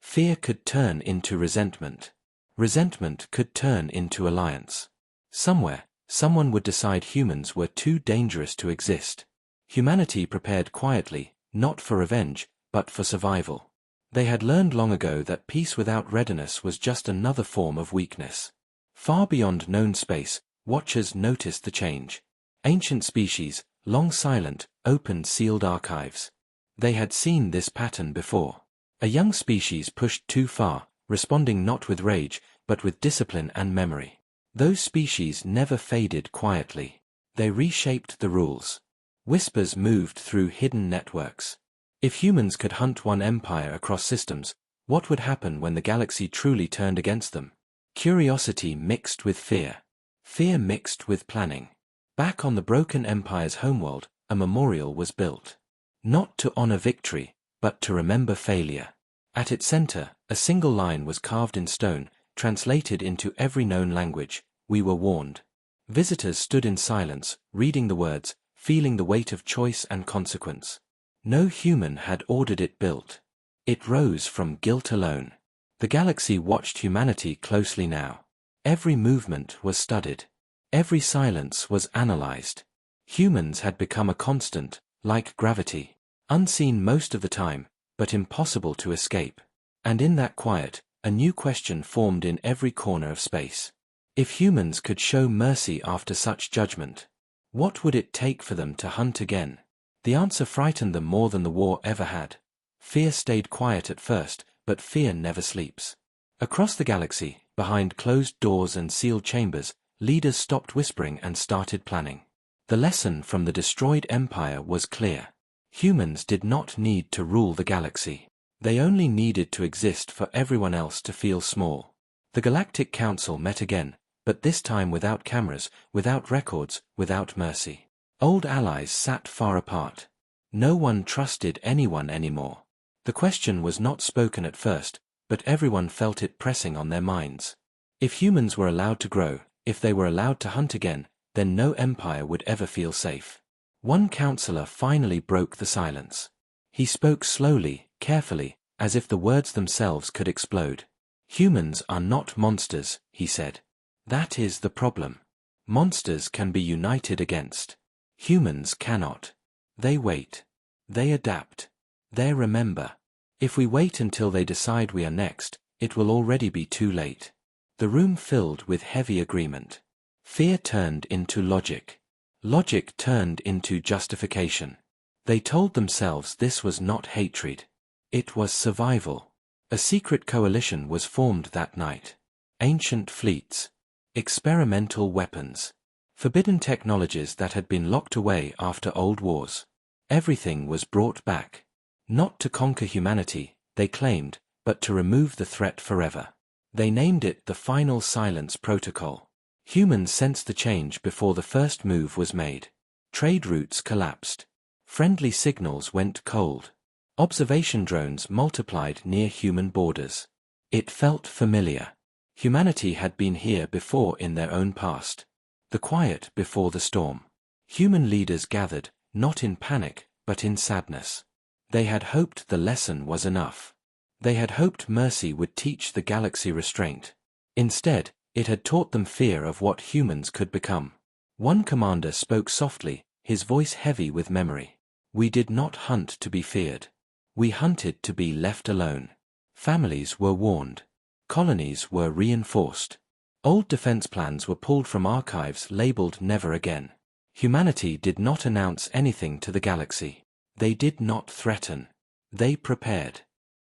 Fear could turn into resentment. Resentment could turn into alliance. Somewhere, someone would decide humans were too dangerous to exist. Humanity prepared quietly, not for revenge, but for survival. They had learned long ago that peace without readiness was just another form of weakness. Far beyond known space, watchers noticed the change. Ancient species, long silent, opened sealed archives. They had seen this pattern before. A young species pushed too far, responding not with rage, but with discipline and memory. Those species never faded quietly. They reshaped the rules. Whispers moved through hidden networks. If humans could hunt one empire across systems, what would happen when the galaxy truly turned against them? Curiosity mixed with fear. Fear mixed with planning. Back on the broken empire's homeworld, a memorial was built. Not to honor victory, but to remember failure. At its center, a single line was carved in stone, translated into every known language: "We were warned." Visitors stood in silence, reading the words, feeling the weight of choice and consequence. No human had ordered it built. It rose from guilt alone. The galaxy watched humanity closely now. Every movement was studied. Every silence was analyzed. Humans had become a constant, like gravity, unseen most of the time, but impossible to escape. And in that quiet, a new question formed in every corner of space. If humans could show mercy after such judgment, what would it take for them to hunt again? The answer frightened them more than the war ever had. Fear stayed quiet at first, but fear never sleeps. Across the galaxy, behind closed doors and sealed chambers, leaders stopped whispering and started planning. The lesson from the destroyed empire was clear. Humans did not need to rule the galaxy. They only needed to exist for everyone else to feel small. The Galactic Council met again, but this time without cameras, without records, without mercy. Old allies sat far apart. No one trusted anyone anymore. The question was not spoken at first, but everyone felt it pressing on their minds. If humans were allowed to grow, if they were allowed to hunt again, then no empire would ever feel safe. One counselor finally broke the silence. He spoke slowly, carefully, as if the words themselves could explode. Humans are not monsters, he said. That is the problem. Monsters can be united against. Humans cannot. They wait. They adapt. They remember. If we wait until they decide we are next, it will already be too late. The room filled with heavy agreement. Fear turned into logic. Logic turned into justification. They told themselves this was not hatred. It was survival. A secret coalition was formed that night. Ancient fleets. Experimental weapons. Forbidden technologies that had been locked away after old wars. Everything was brought back. Not to conquer humanity, they claimed, but to remove the threat forever. They named it the Final Silence Protocol. Humans sensed the change before the first move was made. Trade routes collapsed. Friendly signals went cold. Observation drones multiplied near human borders. It felt familiar. Humanity had been here before in their own past. The quiet before the storm. Human leaders gathered, not in panic, but in sadness. They had hoped the lesson was enough. They had hoped mercy would teach the galaxy restraint. Instead, it had taught them fear of what humans could become. One commander spoke softly, his voice heavy with memory. We did not hunt to be feared. We hunted to be left alone. Families were warned. Colonies were reinforced. Old defense plans were pulled from archives labeled never again. Humanity did not announce anything to the galaxy. They did not threaten. They prepared.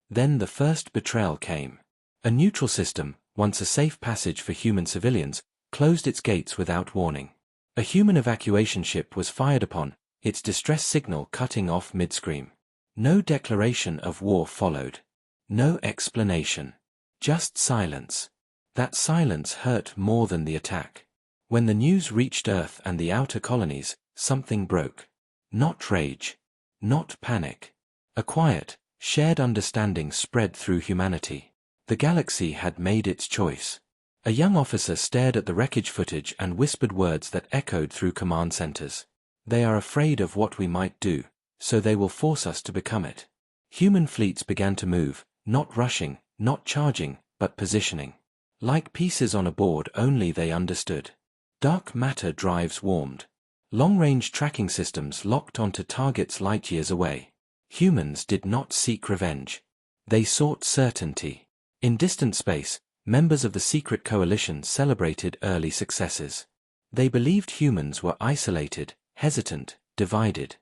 Then the first betrayal came. A neutral system, once a safe passage for human civilians, closed its gates without warning. A human evacuation ship was fired upon, its distress signal cutting off mid-scream. No declaration of war followed. No explanation. Just silence. That silence hurt more than the attack. When the news reached Earth and the outer colonies, something broke. Not rage. Not panic. A quiet, shared understanding spread through humanity. The galaxy had made its choice. A young officer stared at the wreckage footage and whispered words that echoed through command centers. They are afraid of what we might do, so they will force us to become it. Human fleets began to move, not rushing, not charging, but positioning. Like pieces on a board only they understood. Dark matter drives warmed. Long-range tracking systems locked onto targets light years away. Humans did not seek revenge. They sought certainty. In distant space, members of the secret coalition celebrated early successes. They believed humans were isolated, hesitant, divided.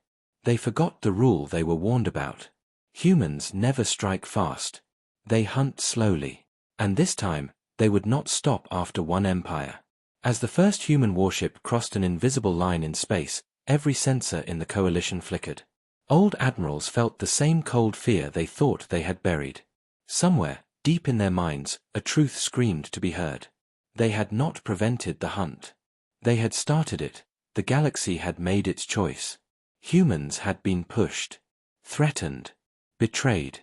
They forgot the rule they were warned about. Humans never strike fast. They hunt slowly. And this time, they would not stop after one empire. As the first human warship crossed an invisible line in space, every sensor in the coalition flickered. Old admirals felt the same cold fear they thought they had buried. Somewhere, deep in their minds, a truth screamed to be heard. They had not prevented the hunt. They had started it. The galaxy had made its choice. Humans had been pushed, threatened, betrayed.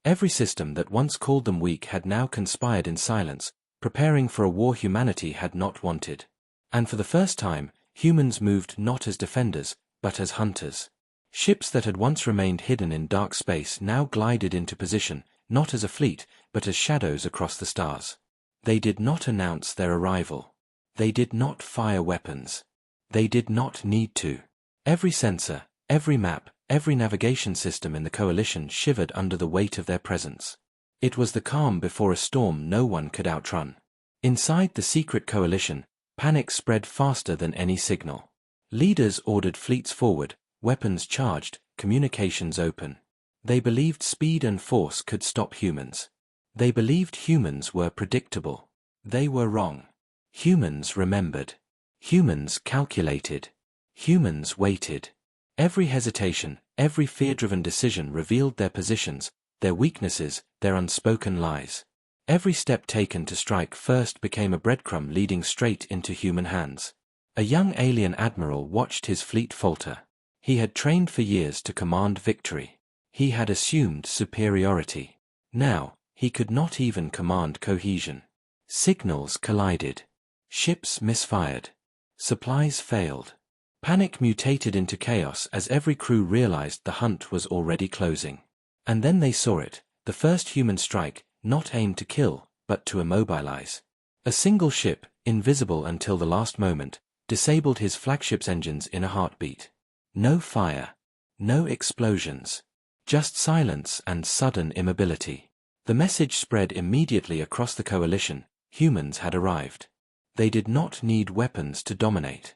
Every system that once called them weak had now conspired in silence, preparing for a war humanity had not wanted. And for the first time, humans moved not as defenders, but as hunters. Ships that had once remained hidden in dark space now glided into position, not as a fleet, but as shadows across the stars. They did not announce their arrival. They did not fire weapons. They did not need to. Every sensor, every map, every navigation system in the coalition shivered under the weight of their presence. It was the calm before a storm no one could outrun. Inside the secret coalition, panic spread faster than any signal. Leaders ordered fleets forward, weapons charged, communications open. They believed speed and force could stop humans. They believed humans were predictable. They were wrong. Humans remembered. Humans calculated. Humans waited. Every hesitation, every fear-driven decision revealed their positions, their weaknesses, their unspoken lies. Every step taken to strike first became a breadcrumb leading straight into human hands. A young alien admiral watched his fleet falter. He had trained for years to command victory. He had assumed superiority. Now, he could not even command cohesion. Signals collided. Ships misfired. Supplies failed. Panic mutated into chaos as every crew realized the hunt was already closing. And then they saw it, the first human strike, not aimed to kill, but to immobilize. A single ship, invisible until the last moment, disabled his flagship's engines in a heartbeat. No fire. No explosions. Just silence and sudden immobility. The message spread immediately across the coalition: humans had arrived. They did not need weapons to dominate.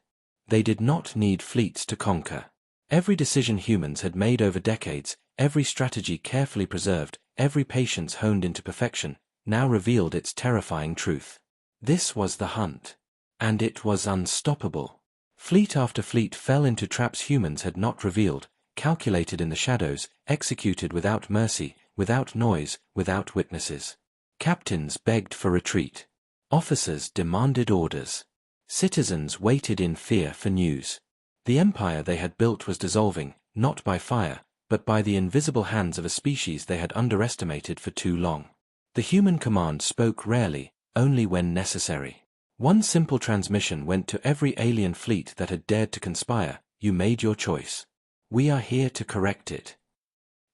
They did not need fleets to conquer. Every decision humans had made over decades, every strategy carefully preserved, every patience honed into perfection, now revealed its terrifying truth. This was the hunt. And it was unstoppable. Fleet after fleet fell into traps humans had not revealed, calculated in the shadows, executed without mercy, without noise, without witnesses. Captains begged for retreat. Officers demanded orders. Citizens waited in fear for news. The empire they had built was dissolving, not by fire, but by the invisible hands of a species they had underestimated for too long. The human command spoke rarely, only when necessary. One simple transmission went to every alien fleet that had dared to conspire: you made your choice. We are here to correct it.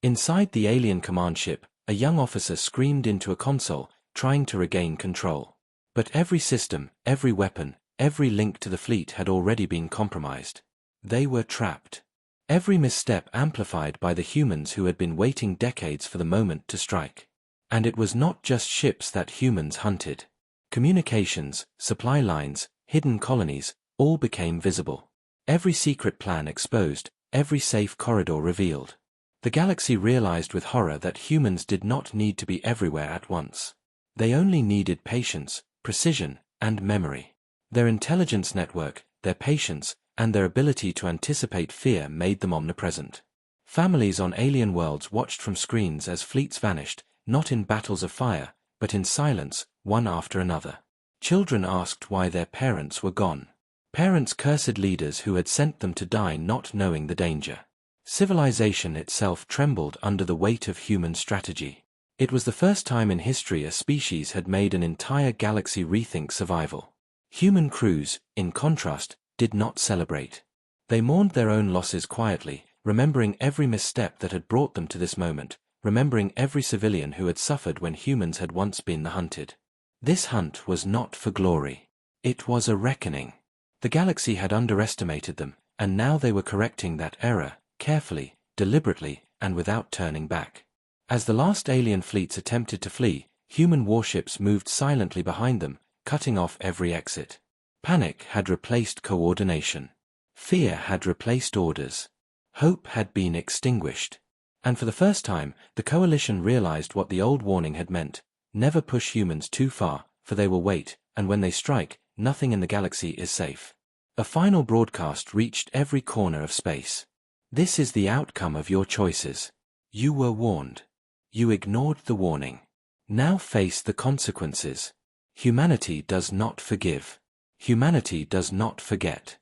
Inside the alien command ship, a young officer screamed into a console, trying to regain control. But every system, every weapon, every link to the fleet had already been compromised. They were trapped. Every misstep amplified by the humans who had been waiting decades for the moment to strike. And it was not just ships that humans hunted. Communications, supply lines, hidden colonies, all became visible. Every secret plan exposed, every safe corridor revealed. The galaxy realized with horror that humans did not need to be everywhere at once. They only needed patience, precision, and memory. Their intelligence network, their patience, and their ability to anticipate fear made them omnipresent. Families on alien worlds watched from screens as fleets vanished, not in battles of fire, but in silence, one after another. Children asked why their parents were gone. Parents cursed leaders who had sent them to die not knowing the danger. Civilization itself trembled under the weight of human strategy. It was the first time in history a species had made an entire galaxy rethink survival. Human crews, in contrast, did not celebrate. They mourned their own losses quietly, remembering every misstep that had brought them to this moment, remembering every civilian who had suffered when humans had once been the hunted. This hunt was not for glory. It was a reckoning. The galaxy had underestimated them, and now they were correcting that error, carefully, deliberately, and without turning back. As the last alien fleets attempted to flee, human warships moved silently behind them, cutting off every exit. Panic had replaced coordination. Fear had replaced orders. Hope had been extinguished. And for the first time, the coalition realized what the old warning had meant: never push humans too far, for they will wait, and when they strike, nothing in the galaxy is safe. A final broadcast reached every corner of space. This is the outcome of your choices. You were warned. You ignored the warning. Now face the consequences. Humanity does not forgive. Humanity does not forget.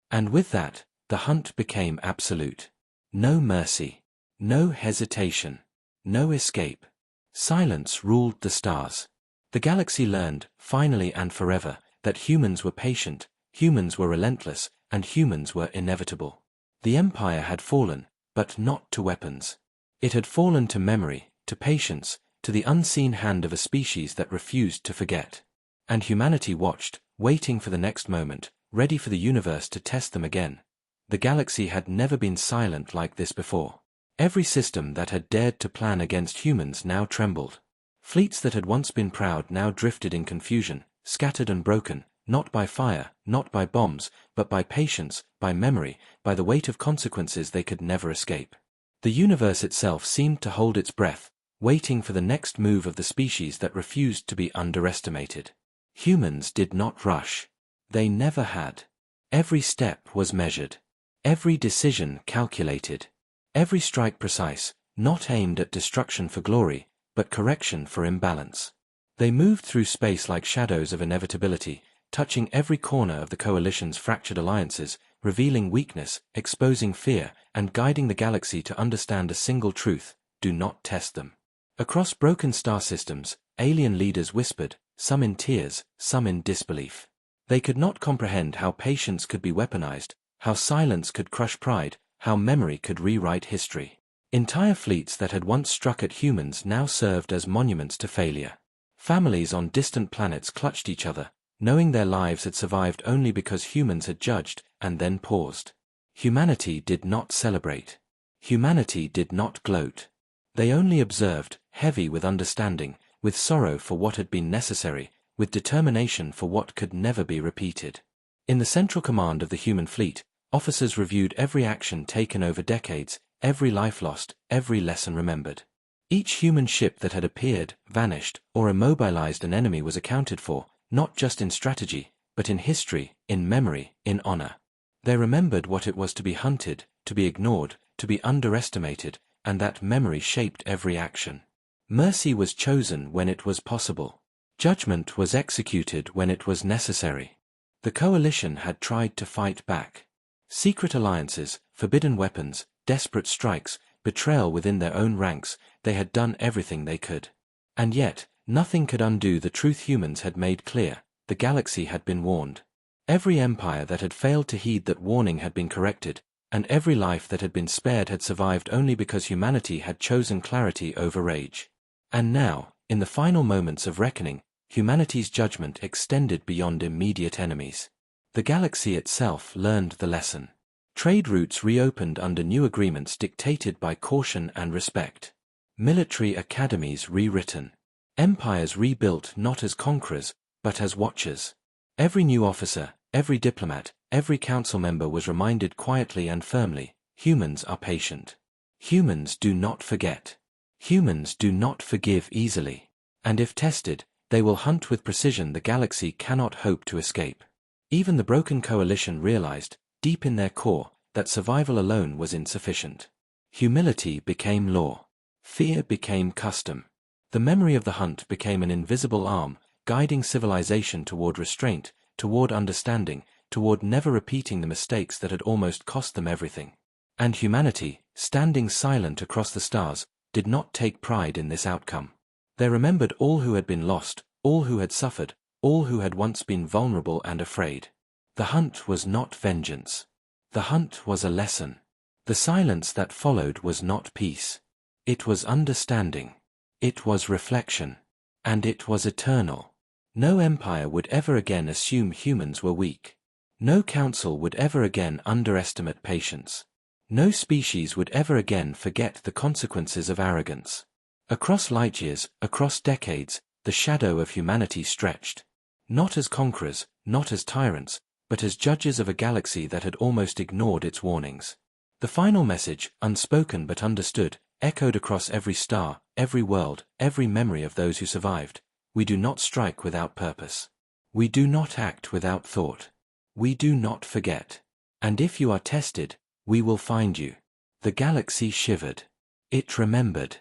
And with that, the hunt became absolute. No mercy. No hesitation. No escape. Silence ruled the stars. The galaxy learned, finally and forever, that humans were patient, Humans were relentless, and humans were inevitable. The Empire had fallen, but not to weapons. It had fallen to memory, to patience, to the unseen hand of a species that refused to forget. And humanity watched, waiting for the next moment, ready for the universe to test them again. The galaxy had never been silent like this before. Every system that had dared to plan against humans now trembled. Fleets that had once been proud now drifted in confusion, scattered and broken, not by fire, not by bombs, but by patience, by memory, by the weight of consequences they could never escape. The universe itself seemed to hold its breath, waiting for the next move of the species that refused to be underestimated. Humans did not rush. They never had. Every step was measured. Every decision calculated. Every strike precise, not aimed at destruction for glory, but correction for imbalance. They moved through space like shadows of inevitability, touching every corner of the coalition's fractured alliances, revealing weakness, exposing fear, and guiding the galaxy to understand a single truth: do not test them. Across broken star systems, alien leaders whispered, some in tears, some in disbelief. They could not comprehend how patience could be weaponized, how silence could crush pride, how memory could rewrite history. Entire fleets that had once struck at humans now served as monuments to failure. Families on distant planets clutched each other, knowing their lives had survived only because humans had judged, and then paused. Humanity did not celebrate. Humanity did not gloat. They only observed, heavy with understanding, with sorrow for what had been necessary, with determination for what could never be repeated. In the central command of the human fleet, officers reviewed every action taken over decades, every life lost, every lesson remembered. Each human ship that had appeared, vanished, or immobilized an enemy was accounted for, not just in strategy, but in history, in memory, in honor. They remembered what it was to be hunted, to be ignored, to be underestimated, and that memory shaped every action. Mercy was chosen when it was possible. Judgment was executed when it was necessary. The coalition had tried to fight back. Secret alliances, forbidden weapons, desperate strikes, betrayal within their own ranks, they had done everything they could. And yet, nothing could undo the truth humans had made clear: the galaxy had been warned. Every empire that had failed to heed that warning had been corrected, and every life that had been spared had survived only because humanity had chosen clarity over rage. And now, in the final moments of reckoning, humanity's judgment extended beyond immediate enemies. The galaxy itself learned the lesson. Trade routes reopened under new agreements dictated by caution and respect. Military academies rewritten. Empires rebuilt not as conquerors, but as watchers. Every new officer, every diplomat, every council member was reminded quietly and firmly: humans are patient. Humans do not forget. Humans do not forgive easily. And if tested, they will hunt with precision the galaxy cannot hope to escape. Even the broken coalition realized, deep in their core, that survival alone was insufficient. Humility became law. Fear became custom. The memory of the hunt became an invisible arm, guiding civilization toward restraint, toward understanding, toward never repeating the mistakes that had almost cost them everything. And humanity, standing silent across the stars, did not take pride in this outcome. They remembered all who had been lost, all who had suffered, all who had once been vulnerable and afraid. The hunt was not vengeance. The hunt was a lesson. The silence that followed was not peace. It was understanding. It was reflection. And it was eternal. No empire would ever again assume humans were weak. No council would ever again underestimate patience. No species would ever again forget the consequences of arrogance. Across light years, across decades, the shadow of humanity stretched. Not as conquerors, not as tyrants, but as judges of a galaxy that had almost ignored its warnings. The final message, unspoken but understood, echoed across every star, every world, every memory of those who survived: we do not strike without purpose. We do not act without thought. We do not forget. And if you are tested, we will find you. The galaxy shivered. It remembered.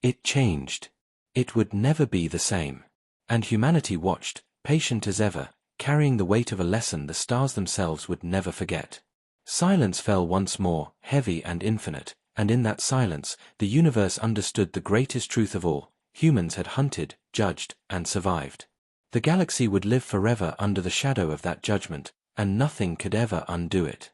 It changed. It would never be the same. And humanity watched, patient as ever, carrying the weight of a lesson the stars themselves would never forget. Silence fell once more, heavy and infinite, and in that silence, the universe understood the greatest truth of all: humans had hunted, judged, and survived. The galaxy would live forever under the shadow of that judgment, and nothing could ever undo it.